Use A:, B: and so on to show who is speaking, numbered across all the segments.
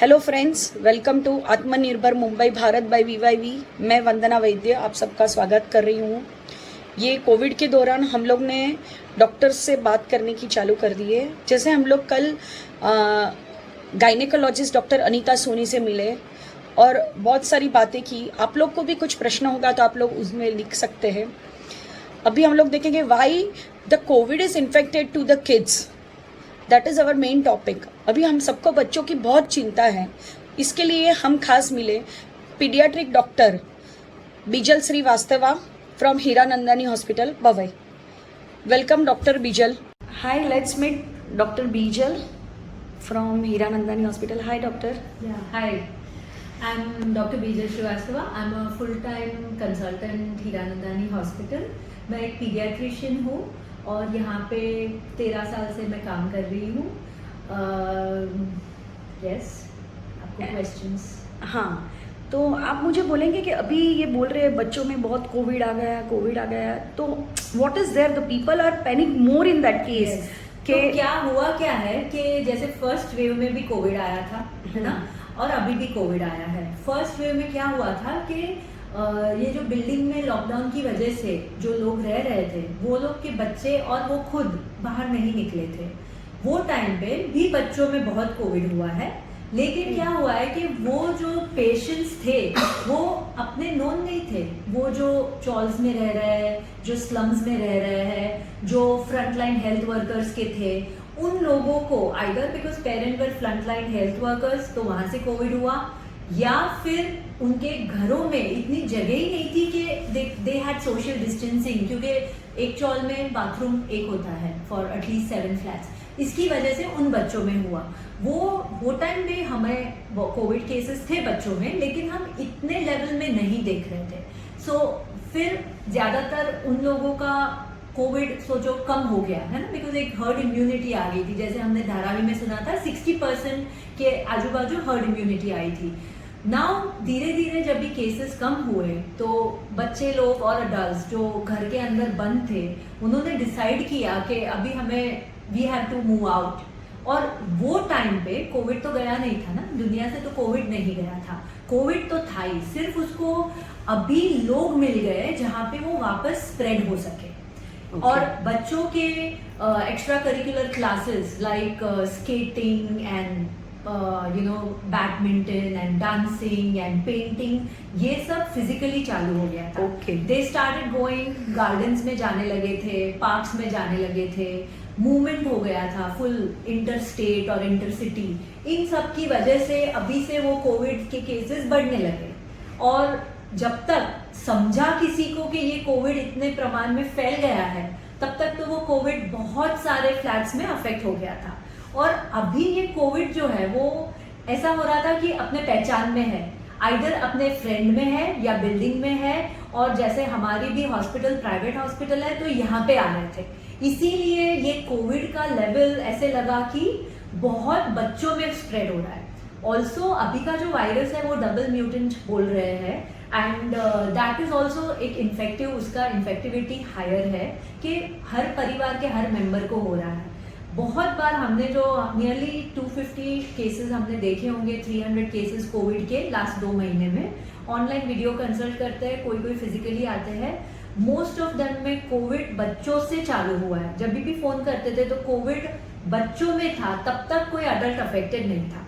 A: Hello friends, welcome to आत्मनिर्भर Mumbai Bharat bye वीवाईवी। मैं वंदना वैद्य आप सबका स्वागत कर रही हूँ। ये कोविड के दौरान हम लोग ने डॉक्टर्स से बात करने की चालू कर दी है। जैसे हम लोग कल गायनेकोलॉजिस्ट डॉक्टर अनीता सोनी से मिले और बहुत सारी बातें की। आप लोग को भी कुछ प्रश्न होगा तो आप लोग उसमें लिख सकते हैं। अभी हम लोग देखेंगे why the covid is infected to the kids. That is our main topic. अभी हम सबको बच्चों की बहुत चिंता है, इसके लिए हम खास मिले paediatric doctor Bijal Srivastava from Hiranandani hospital Powai. Welcome doctor Bijal. Hi, let's meet doctor Bijal from Hiranandani Hospital. Hi, doctor.
B: Yeah, hi. I'm Dr. Bijal Srivastava. I'm a full-time consultant Hiranandani Hospital. मैं एक पीडियाट्रिशियन हूँ और यहाँ पे 13 साल से मैं काम कर रही हूँ। Yes, आपको questions?
A: हाँ, तो आप मुझे बोलेंगे कि अभी ये बोल रहे हैं बच्चों में बहुत कोविड आ गया, तो what is there? The people are panic more in that case.
B: Yes. तो क्या हुआ क्या है कि जैसे फर्स्ट वेव में भी कोविड आया था, है ना, और अभी भी कोविड आया है। फर्स्ट वेव में क्या हुआ था कि ये जो बिल्डिंग में लॉकडाउन की वजह से जो लोग रह रहे थे, वो लोग के बच्चे और वो खुद बाहर नहीं निकले थे। वो टाइम पे भी बच्चों में बहुत कोविड हुआ है, लेकिन क्या हुआ है कि वो जो पेशेंट्स थे वो अपने नोन नहीं थे। वो जो चॉल्स में रह रहे हैं, जो स्लम्स में रह रहे हैं, जो फ्रंटलाइन हेल्थ वर्कर्स के थे, उन लोगों को either because parent were frontline health workers तो वहां से कोविड हुआ, या फिर उनके घरों में इतनी जगह ही नहीं थी कि दे हैड सोशल डिस्टेंसिंग, क्योंकि एक चॉल में बाथरूम एक होता है फॉर एटलीस्ट 7 फ्लैट्स। इसकी वजह से उन बच्चों में हुआ। वो टाइम में हमें कोविड केसेस थे बच्चों में, लेकिन हम इतने लेवल में नहीं देख रहे थे। सो फिर ज्यादातर उन लोगों का कोविड सोचो कम हो गया है ना, बिकॉज एक हर्ड इम्यूनिटी आ गई थी। जैसे हमने धारावी में सुना था 60% के आजू बाजू हर्ड इम्यूनिटी आई थी। नाउ धीरे धीरे जब भी केसेस कम हुए तो बच्चे लोग और अडल्ट जो घर के अंदर बंद थे, उन्होंने डिसाइड किया कि अभी हमें we have to move out. और वो टाइम पे कोविड तो गया नहीं था ना, दुनिया से तो कोविड नहीं गया था। कोविड तो था ही, सिर्फ उसको अभी लोग मिल गए जहाँ पे वो वापस स्प्रेड हो सके। Okay. और बच्चों के extra curricular classes like skating and badminton and dancing and painting, ये सब फिजिकली चालू हो गया था। दे स्टार्टेड गोइंग, गार्डन्स में जाने लगे थे, पार्क्स में जाने लगे थे, मूवमेंट हो गया था फुल इंटर स्टेट और इंटर सिटी। इन सब की वजह से अभी से वो कोविड के केसेस बढ़ने लगे। और जब तक समझा किसी को कि ये कोविड इतने प्रमाण में फैल गया है, तब तक तो वो कोविड बहुत सारे फ्लैट्स में अफेक्ट हो गया था। और अभी ये कोविड जो है वो ऐसा हो रहा था कि अपने पहचान में है, आइदर अपने फ्रेंड में है या बिल्डिंग में है। और जैसे हमारी भी हॉस्पिटल प्राइवेट हॉस्पिटल है तो यहाँ पे आ रहे थे, इसीलिए ये कोविड का लेवल ऐसे लगा कि बहुत बच्चों में स्प्रेड हो रहा है। ऑल्सो अभी का जो वायरस है वो डबल म्यूटेंट बोल रहे हैं, एंड दैट इज ऑल्सो एक इन्फेक्टिव, उसका इन्फेक्टिविटी हायर है कि हर परिवार के हर मेंबर को हो रहा है। बहुत बार हमने जो नियरली 250 केसेस हमने देखे होंगे, 300 केसेस कोविड के लास्ट 2 महीने में। ऑनलाइन वीडियो कंसल्ट करते हैं, कोई फिजिकली आते हैं। मोस्ट ऑफ देम में कोविड बच्चों से चालू हुआ है। जब भी फोन करते थे तो कोविड बच्चों में था, तब तक कोई अडल्ट अफेक्टेड नहीं था।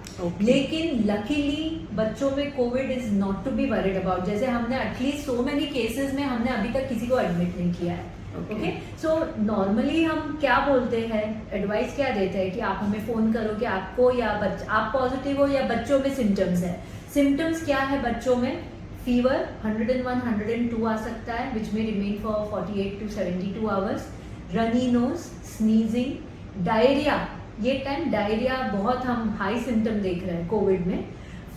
B: लेकिन लकीली बच्चों में covid is not to be worried about. जैसे हमने एटलीस्ट सो मेनी केसेस में हमने अभी तक किसी को एडमिट नहीं किया है। ओके, सो नॉर्मली हम क्या बोलते हैं, एडवाइस क्या देते हैं कि आप हमें फोन करो कि आपको या आप पॉजिटिव हो या बच्चों में सिम्टम्स है। सिम्टम्स क्या है बच्चों में? फीवर 101, 102 आ सकता है, विच में remain for 48 to 72 hours. Runny nose, sneezing, diarrhoea. ये टाइम डायरिया बहुत हम हाई सिम्टम देख रहे हैं कोविड में।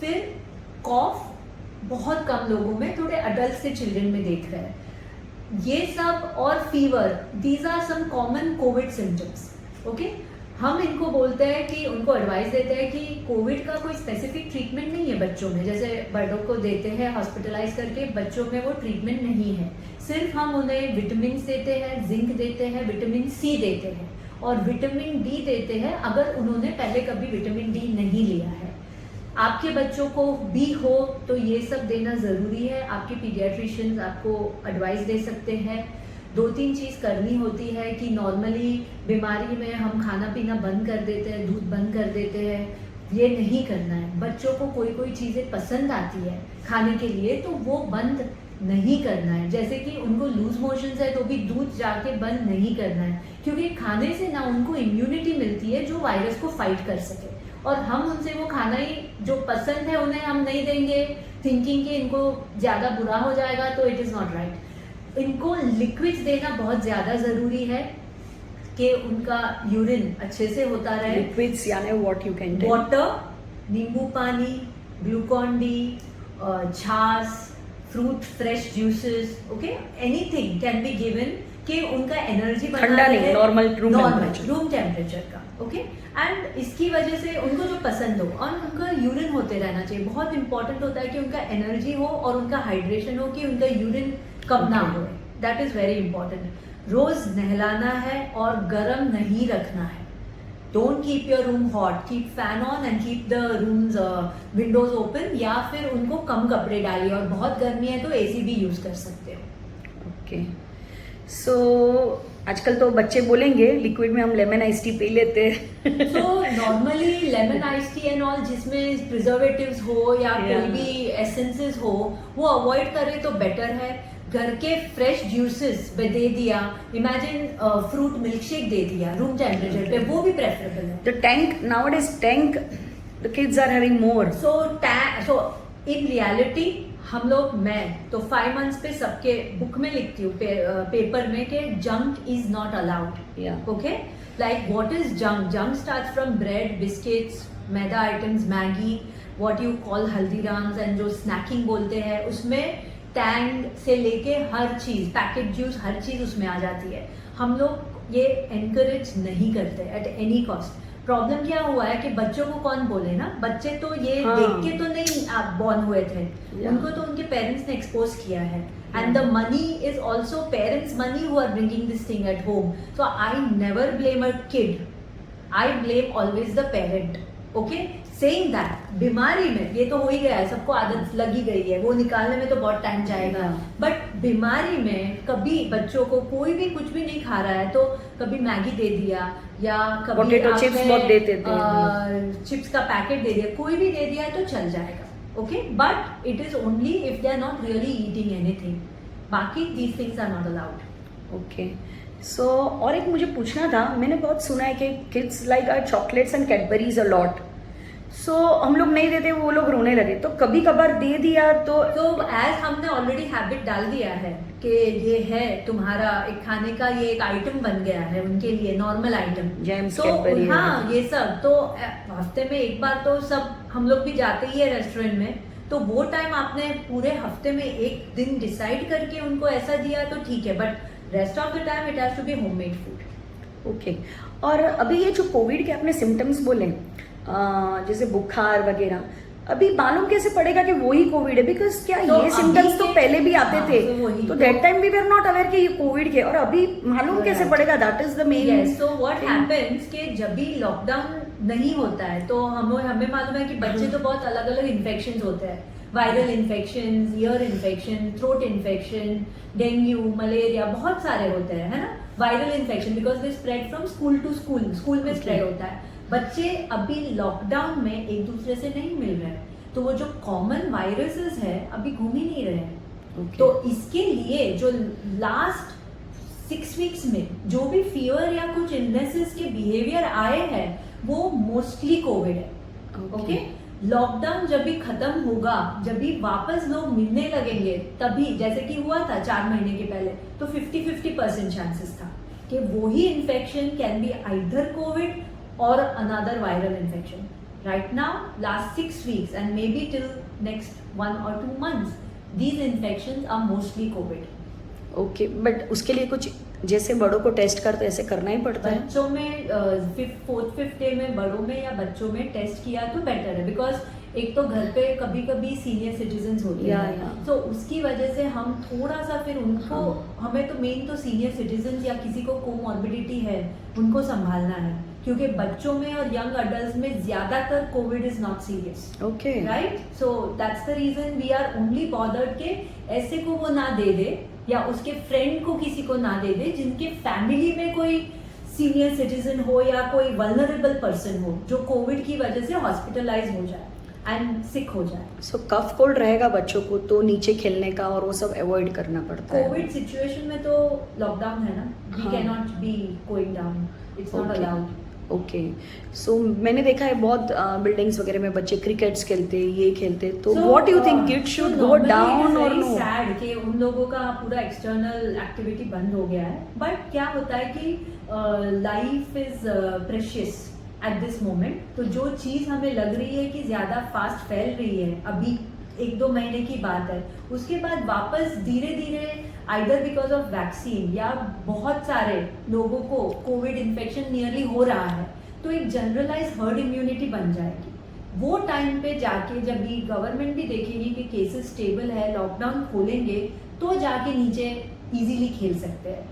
B: फिर कॉफ बहुत कम लोगों में, थोड़े अडल्ट से चिल्ड्रन में देख रहे हैं ये सब। और fever, these are some common covid symptoms. Okay, हम इनको बोलते हैं कि उनको एडवाइस देते हैं कि कोविड का कोई स्पेसिफिक ट्रीटमेंट नहीं है बच्चों में। जैसे बड़ों को देते हैं हॉस्पिटलाइज करके, बच्चों में वो ट्रीटमेंट नहीं है। सिर्फ हम उन्हें विटामिन देते हैं, जिंक देते हैं, विटामिन सी देते हैं और विटामिन डी देते हैं अगर उन्होंने पहले कभी विटामिन डी नहीं लिया है। आपके बच्चों को भी हो तो ये सब देना ज़रूरी है। आपके पीडियाट्रिशियंस आपको एडवाइस दे सकते हैं। 2-3 चीज़ करनी होती है कि नॉर्मली बीमारी में हम खाना पीना बंद कर देते हैं, दूध बंद कर देते हैं, ये नहीं करना है। बच्चों को कोई कोई चीज़ें पसंद आती है खाने के लिए तो वो बंद नहीं करना है। जैसे कि उनको लूज मोशंस है तो भी दूध जाके बंद नहीं करना है, क्योंकि खाने से ना उनको इम्यूनिटी मिलती है जो वायरस को फाइट कर सके। और हम उनसे वो खाना ही जो पसंद है उन्हें हम नहीं देंगे थिंकिंग कि इनको ज़्यादा बुरा हो जाएगा, तो इट इज़ नॉट राइट। इनको लिक्विड्स देना बहुत ज़्यादा ज़रूरी है कि उनका यूरिन अच्छे से होता रहे।
A: लिक्विड्स यानी what you can tell?
B: Water, नींबू पानी, ग्लूकॉन डी, छाछ, fruit fresh juices, okay, anything can be given कि उनका एनर्जी
A: ठंडा नहीं, नॉर्मल
B: रूम टेम्परेचर का, ओके। एंड इसकी वजह से उनको जो पसंद हो और उनका यूरिन होते रहना चाहिए। बहुत इंपॉर्टेंट होता है कि उनका एनर्जी हो और उनका हाइड्रेशन हो, कि उनका यूरिन कब ना हो। That is very important. रोज नहलाना है और गर्म नहीं रखना है। Don't keep your room hot, keep fan on and keep the rooms windows open, या फिर उनको कम कपड़े डालिए, और बहुत गर्मी है तो एसी भी यूज कर सकते हो।
A: ओके, सो आजकल तो बच्चे बोलेंगे लिक्विड में हम लेमन आइस टी पी लेते हैं।
B: So normally lemon ice tea and all जिसमें प्रिजर्वेटिव्स हो या कोई भी एसेंसेस हो वो अवॉइड करें तो बेटर है। घर के फ्रेश जूसेस दे दिया, इमेजिन फ्रूट मिल्क शेक दे दिया रूम टेम्परेचर पे, वो भी प्रेफरेबल है।
A: The tank nowadays, tank the kids are having more.
B: So in reality हम लोग, मैं तो 5 months पे सबके बुक में लिखती हूँ पेपर में कि junk is not allowed.
A: Yeah.
B: Okay, like what is junk? Junk start from bread, biscuits, maida items, Maggi, what you call Haldiram's, and जो स्नैकिंग बोलते हैं उसमें टैंग से लेके हर चीज, पैकेट जूस, हर चीज उसमें आ जाती है। हम लोग ये एनकरेज नहीं करते एट एनी कॉस्ट। प्रॉब्लम क्या हुआ है कि बच्चों को कौन बोले ना, बच्चे तो ये देख के तो नहीं बॉर्न हुए थे, उनको तो उनके पेरेंट्स ने एक्सपोज किया है। And the money is also parents money who are bringing this thing at home. So I never blame a kid, I blame always the parent. Okay, saying that बीमारी में ये तो हो ही गया है, सबको आदत लगी गई है, वो निकालने में तो बहुत टाइम जाएगा। बट बीमारी में कभी बच्चों को कोई भी कुछ भी नहीं खा रहा है तो कभी मैगी दे दिया, या कभी
A: पोटैटो चिप्स बहुत देते थे,
B: चिप्स का पैकेट दे दिया, कोई भी दे दिया है तो चल जाएगा। Okay, but it is only if they are not really eating anything, बाकी these things are not allowed.
A: Okay, so और एक मुझे पूछना था, मैंने बहुत सुना है कि kids like are chocolates and Cadburys a lot, so हम लोग नहीं देते, वो लोग रोने लगे, तो कभी कभार दे दिया तो
B: एज हमने ऑलरेडी हैबिट डाल दिया है कि ये है तुम्हारा एक खाने का, ये एक आइटम बन गया है उनके लिए, नॉर्मल आइटम।
A: जेम्स,
B: तो
A: कैडबरी,
B: हाँ, ये सब तो हफ्ते में एक बार तो सब हम लोग भी जाते ही है रेस्टोरेंट में, तो वो टाइम आपने पूरे हफ्ते में एक दिन डिसाइड करके उनको ऐसा दिया तो ठीक है, but rest of the time it has to be homemade food.
A: Okay, और अभी ये जो कोविड के आपने सिम्टम्स बोले, जैसे बुखार वगैरह, अभी मालूम कैसे पड़ेगा कि वही कोविड है? बिकॉज क्या
B: तो
A: ये सिम्टम्स तो पहले भी आते थे, तो that time we were not aware कि ये कोविड के, और अभी मालूम कैसे पड़ेगा? That is the main.
B: So what happens कि जब भी लॉकडाउन नहीं होता है तो हमें मालूम है कि बच्चे तो बहुत अलग अलग इन्फेक्शंस होते हैं, viral infection, ear infection, throat infection, dengue, malaria, बहुत सारे होते हैं, है ना, viral infection, because they spread from school to school, school में स्प्रेड होता है। बच्चे अभी लॉकडाउन में एक दूसरे से नहीं मिल रहे हैं, तो वो जो कॉमन वायरसेस है अभी घूम ही नहीं रहे हैं। तो इसके लिए जो लास्ट 6 weeks में जो भी फीवर या कुछ इलनेसेस के बिहेवियर आए हैं वो मोस्टली कोविड है। ओके, लॉकडाउन जब भी खत्म होगा, जब भी वापस लोग मिलने लगेंगे, तभी जैसे कि हुआ था 4 महीने के पहले, तो 50-50% चांसेस था कि वही infection can be either Covid or another viral infection. Right now, last 6 weeks and maybe till next 1 or 2 months, these infections are mostly COVID.
A: Okay, but उसके लिए कुछ जैसे बड़ों को टेस्ट करते ऐसे करना ही पड़ता है?
B: बच्चों में 4th 5th डे में बड़ों में या बच्चों में टेस्ट किया तो बेटर है, बिकॉज एक तो घर पे कभी कभी सीनियर सिटीजन्स होते हैं, तो उसकी वजह से हम थोड़ा सा फिर उनको, हमें तो मेन तो सीनियर सिटीजन्स या किसी को कोमॉर्बिडिटी है उनको संभालना है, क्योंकि बच्चों में और यंग अडल्ट में ज्यादातर covid is not serious,
A: okay,
B: right? So that's the reason we are only bothered के ऐसे को वो ना दे दे या उसके फ्रेंड को किसी को ना दे दे जिनके फैमिली में कोई सीनियर सिटीजन हो या कोई वल्नरेबल पर्सन हो जो कोविड की वजह से हॉस्पिटलाइज हो जाए एंड सिक हो जाए।
A: सो कफ कोल्ड रहेगा बच्चों को तो नीचे खेलने का और वो सब अवॉइड करना पड़ता है।
B: कोविड सिचुएशन में तो लॉकडाउन है ना, वी
A: हाँ।
B: Can not be going down, it's not
A: Okay.
B: Allowed.
A: Okay, so मैंने देखा है बहुत बिल्डिंग्स वगैरह में बच्चे क्रिकेट्स खेलते, ये खेलते, तो what you think kids should go down और नो?
B: सैड कि उन लोगों का पूरा एक्सटर्नल एक्टिविटी बंद हो गया है, बट क्या होता है कि life is precious at this moment. तो जो चीज हमें लग रही है कि ज्यादा फास्ट फैल रही है, अभी 1-2 महीने की बात है, उसके बाद वापस धीरे धीरे आइदर बिकॉज ऑफ वैक्सीन या बहुत सारे लोगों को कोविड इन्फेक्शन नियरली हो रहा है, तो एक जनरलाइज हर्ड इम्यूनिटी बन जाएगी। वो टाइम पे जाके जब भी गवर्नमेंट भी देखेगी कि केसेस स्टेबल है, लॉकडाउन खोलेंगे, तो जाके नीचे इजीली खेल सकते हैं।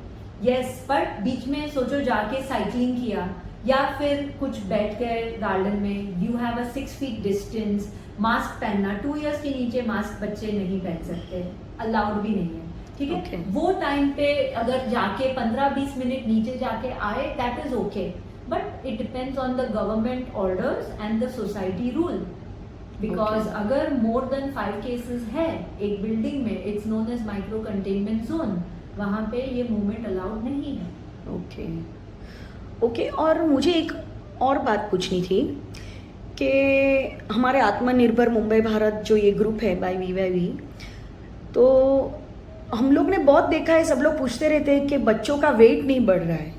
B: यस, बट बीच में सोचो जाके साइकिलिंग किया या फिर कुछ बैठ गए गार्डन में, you have a 6 feet distance, mask पहनना, 2 इयर्स के नीचे मास्क बच्चे नहीं पहन सकते, अलाउड भी नहीं है, ठीक है?
A: Okay.
B: वो टाइम पे अगर जाके 15-20 मिनट नीचे जाके आए, that is okay, but it depends on the government orders and the society rule. Because
A: Okay.
B: अगर मोर देन 5 केसेस है एक बिल्डिंग में, it's known as micro containment zone, वहां पे ये मूवमेंट अलाउड नहीं है।
A: ओके, ओके, और मुझे एक और बात पूछनी थी कि हमारे आत्मनिर्भर मुंबई भारत जो ये ग्रुप है बाय वी, तो हम लोग ने बहुत देखा है, सब लोग पूछते रहते हैं कि बच्चों का वेट नहीं बढ़ रहा है,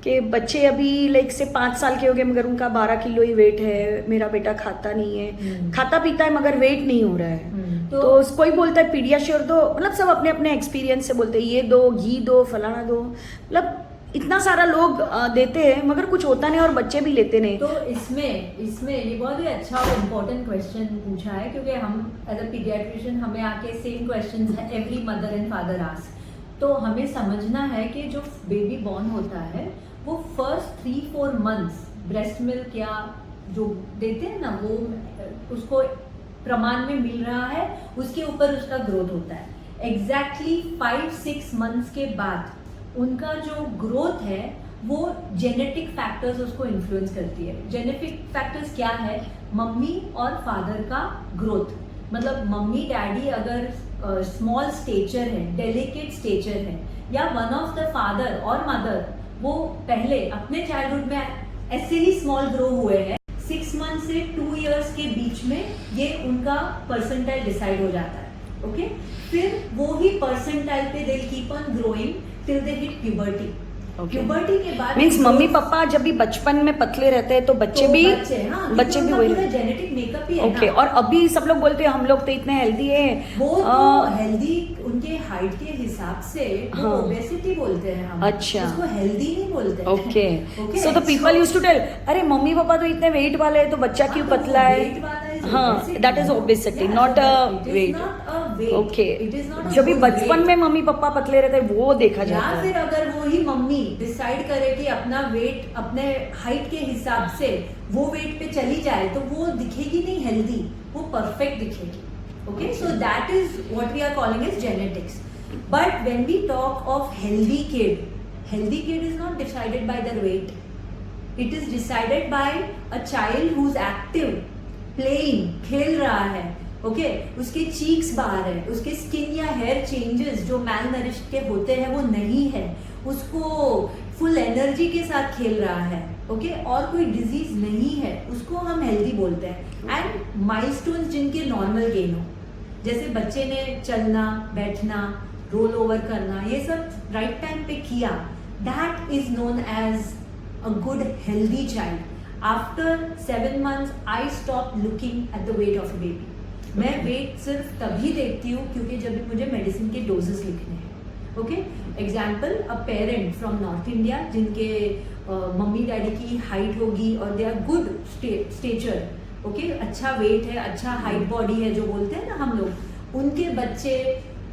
A: कि बच्चे अभी लाइक से 5 साल के हो गए मगर उनका 12 किलो ही वेट है, मेरा बेटा खाता नहीं है, खाता पीता है मगर वेट नहीं हो रहा है। तो कोई बोलता है पीडियाश्योर दो, मतलब सब अपने अपने एक्सपीरियंस से बोलते हैं ये दो, घी दो, फलाना दो, मतलब इतना सारा लोग देते हैं मगर कुछ होता नहीं और बच्चे भी लेते नहीं।
B: तो इसमें ये बहुत ही अच्छा और इम्पोर्टेंट क्वेश्चन पूछा है, क्योंकि हम एज अ पीडियाट्रिशियन हमें आके सेम क्वेश्चंस है every mother and father ask. तो हमें समझना है कि जो बेबी बॉर्न होता है वो फर्स्ट 3-4 मंथ्स ब्रेस्ट मिल्क या जो देते हैं ना, वो उसको प्रमाण में मिल रहा है, उसके ऊपर उसका ग्रोथ होता है। एग्जैक्टली 5-6 मंथ्स के बाद उनका जो ग्रोथ है वो जेनेटिक फैक्टर्स उसको इन्फ्लुएंस करती है। जेनेटिक फैक्टर्स क्या है? मम्मी और फादर का ग्रोथ, मतलब मम्मी डैडी अगर स्मॉल स्टेचर है, डेलिकेट स्टेचर है, या वन ऑफ द फादर और मदर वो पहले अपने चाइल्डहुड में ऐसे ही स्मॉल ग्रो हुए हैं, 6 मंथ से 2 इयर्स के बीच में ये उनका परसेंटाइल डिसाइड हो जाता है। ओके, फिर वो ही परसेंटाइल पे they keep on growing till they hit puberty. Puberty के बाद
A: मीन्स मम्मी पापा जब भी बचपन में पतले रहते हैं तो बच्चे भी वही
B: जेनेटिक मेकअप ही है।
A: ओके, और अभी सब लोग बोलते हैं हम लोग तो इतने हेल्दी है,
B: वो तो हेल्दी उनके हाइट के हिसाब से वो
A: हाँ।
B: ओबेसिटी बोलते हैं हम,
A: अच्छा,
B: उसको हेल्दी नहीं बोलते।
A: Okay, so the people used to tell अरे मम्मी पापा तो इतने वेट वाले हैं तो बच्चा क्यों पतला है? हाँ, that is obesity, not a weight. Okay, जब भी बचपन में मम्मी पापा पतले रहते हैं वो देखा जाता है।
B: या फिर अगर वो ही मम्मी डिसाइड करे कि अपना वेट अपने हाइट के हिसाब से वो वेट पे चली जाए तो वो दिखेगी नहीं हेल्दी, वो परफेक्ट दिखेगी। Okay, so that is what we are calling as genetics. But when we talk of healthy kid is not decided by the weight, it is decided by a child who is active, playing, खेल रहा है। Okay, उसके cheeks बाहर है, उसके skin या hair changes जो मैल nourished के होते हैं वो नहीं है, उसको फुल एनर्जी के साथ खेल रहा है। ओके, और कोई डिजीज नहीं है, उसको हम हेल्दी बोलते हैं। एंड माइलस्टोन्स जिनके नॉर्मल गेन हो, जैसे बच्चे ने चलना, बैठना, रोल ओवर करना, ये सब राइट टाइम पे किया, that is known as a good healthy child. After 7 months I stop looking at the weight of a baby. मैं वेट सिर्फ तभी देखती हूँ क्योंकि जब भी मुझे मेडिसिन के डोजेस लिखने हैं। Okay, example, a parent from north India जिनके मम्मी डैडी की हाइट होगी और they are good stature, okay, अच्छा वेट है, अच्छा हाइट बॉडी है जो बोलते हैं ना हम लोग, उनके बच्चे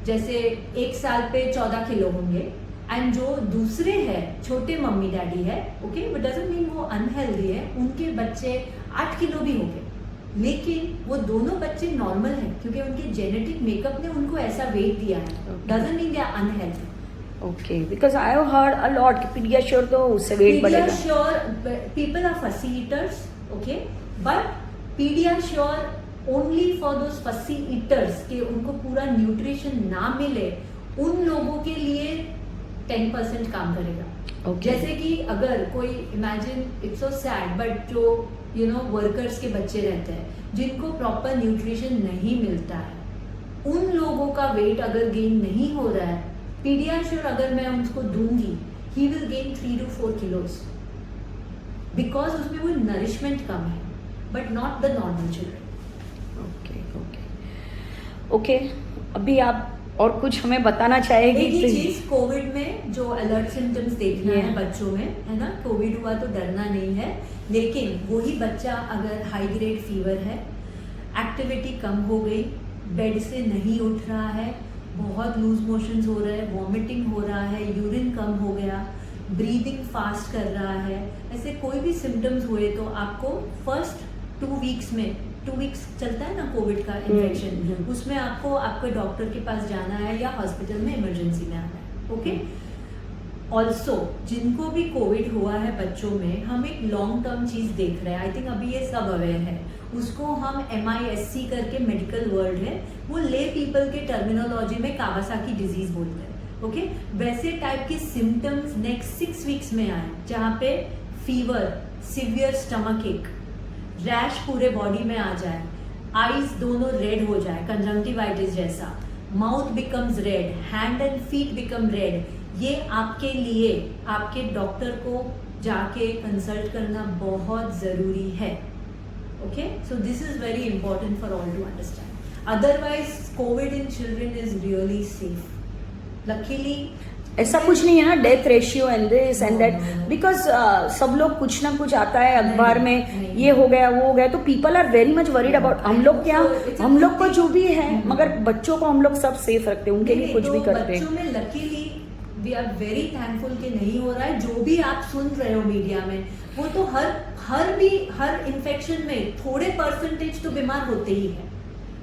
B: जैसे 1 साल पे 14 किलो होंगे एंड जो दूसरे हैं छोटे मम्मी डैडी है, ओके, बट डजंट मीन वो अनहेल्दी है, उनके बच्चे 8 किलो भी हो गए, लेकिन वो दोनों बच्चे नॉर्मल हैं क्योंकि उनके जेनेटिक मेकअप ने उनको ऐसा वेट दिया है, doesn't mean they are unhealthy.
A: Okay, because I have heard a lot कि पीडियाश्योर तो उससे वेट बढ़ेगा।
B: PediaSure, people are fussy eaters, okay, but PediaSure only for those fussy eaters के उनको पूरा न्यूट्रिशन ना मिले, उन लोगों के लिए 10% काम करेगा।
A: Okay.
B: जैसे कि अगर कोई imagine, it's so sad, but जो वर्कर्स के बच्चे रहते हैं जिनको प्रॉपर न्यूट्रिशन नहीं मिलता है, उन लोगों का वेट अगर गेन नहीं हो रहा है, पीडियाश्योर अगर मैं उनको दूंगी, he will gain 3 to 4 kilos, because उसमें वो नरिशमेंट कम है, but not the normal children.
A: Okay okay okay, अभी आप और कुछ हमें बताना चाहेगी?
B: एक ही चीज, कोविड में जो अलर्ट सिम्टम्स देखना है
A: Yeah.
B: बच्चों में, है ना, कोविड हुआ तो डरना नहीं है, लेकिन वही बच्चा अगर हाई ग्रेड फीवर है, एक्टिविटी कम हो गई, बेड से नहीं उठ रहा है, बहुत लूज मोशंस हो रहे हैं, वॉमिटिंग हो रहा है, यूरिन कम हो गया, ब्रीदिंग फास्ट कर रहा है, ऐसे कोई भी सिम्टम्स हुए तो आपको फर्स्ट 2 वीक्स में, 2 वीक्स चलता है ना कोविड का इन्फेक्शन, उसमें आपको आपके डॉक्टर के पास जाना है या हॉस्पिटल में इमरजेंसी में आना है, ओके। ऑल्सो जिनको भी कोविड हुआ है बच्चों में, हम एक लॉन्ग टर्म चीज देख रहे हैं, आई थिंक अभी ये सब अवेयर है, उसको हम MISC करके मेडिकल वर्ड है, वो ले पीपल के टर्मिनोलॉजी में कावासाकी डिजीज बोलते हैं, ओके। वैसे टाइप के सिम्टम्स नेक्स्ट 6 वीक्स में आए, जहाँ पे फीवर, सिवियर स्टमक एक, रैश पूरे बॉडी में आ जाए, आईज दोनों रेड हो जाए कंजंक्टिवाइटिस जैसा, mouth becomes red, hand and feet become red, ये आपके लिए आपके डॉक्टर को जाके कंसल्ट करना बहुत ज़रूरी है, okay. So this is very important for all to understand, otherwise Covid in children is really safe. Luckily
A: ऐसा कुछ नहीं है ना, death ratio and this and that, because सब लोग कुछ ना कुछ आता है अखबार में, ये हो गया वो हो गया, तो people are very much worried about. हम लोग क्या, हम लोग को जो भी है, मगर बच्चों को हम लोग सब सेफ रखते हैं, उनके लिए कुछ भी करते हैं।
B: बच्चों में luckily we are very thankful कि नहीं हो रहा है। जो भी आप सुन रहे हो मीडिया में, वो तो हर इन्फेक्शन में थोड़े परसेंटेज तो बीमार होते ही है,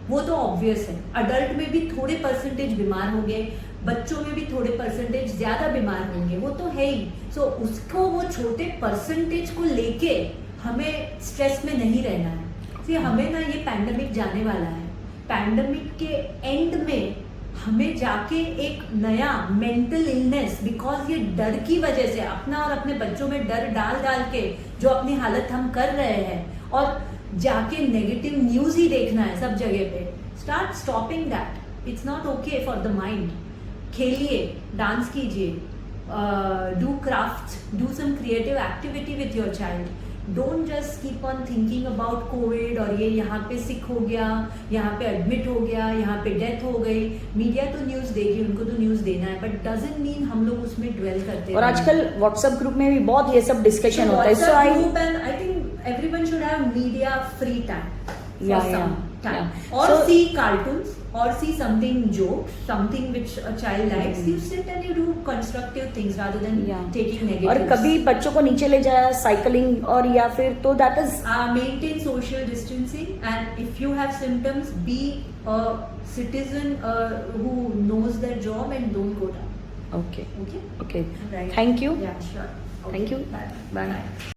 B: वो तो ऑब्वियस है। अडल्ट में भी थोड़े परसेंटेज बीमार होंगे, बच्चों में भी थोड़े परसेंटेज ज्यादा बीमार होंगे, वो तो है ही। सो उसको वो छोटे परसेंटेज को लेके हमें स्ट्रेस में नहीं रहना है। फिर हमें ना, ये पैंडेमिक जाने वाला है, पैंडेमिक के एंड में हमें जाके एक नया मेंटल इलनेस, बिकॉज ये डर की वजह से अपना और अपने बच्चों में डर डाल डाल के जो अपनी हालत हम कर रहे हैं, और जाके नेगेटिव न्यूज ही देखना है सब जगह पे। Start stopping that, it's not okay for the mind. खेलिए, डांस कीजिए, do crafts, do some creative activity with your child. Don't just keep on thinking about Covid, और ये यहाँ पे सिक हो गया, यहाँ पे एडमिट हो गया, यहाँ पे डेथ हो गई। मीडिया तो न्यूज देगी, उनको तो न्यूज देना है, बट डजंट मीन हम लोग उसमें ड्वेल करते हैं।
A: और आजकल व्हाट्सएप ग्रुप में भी बहुत ये सब डिस्कशन होता है, so I
B: think everyone should have media free time, or
A: So,
B: see cartoons, or see something joke, something which a child likes. You sit and you do constructive things rather than taking negatives.
A: और कभी बच्चों को नीचे ले जाया cycling, और या फिर तो that is
B: maintain social distancing, and if you have symptoms, be a citizen who knows their job and don't go down.
A: Okay
B: Okay?
A: Okay,
B: Right.
A: Thank you,
B: Yeah, sure. Okay.
A: Thank you,
B: Bye.
A: Bye.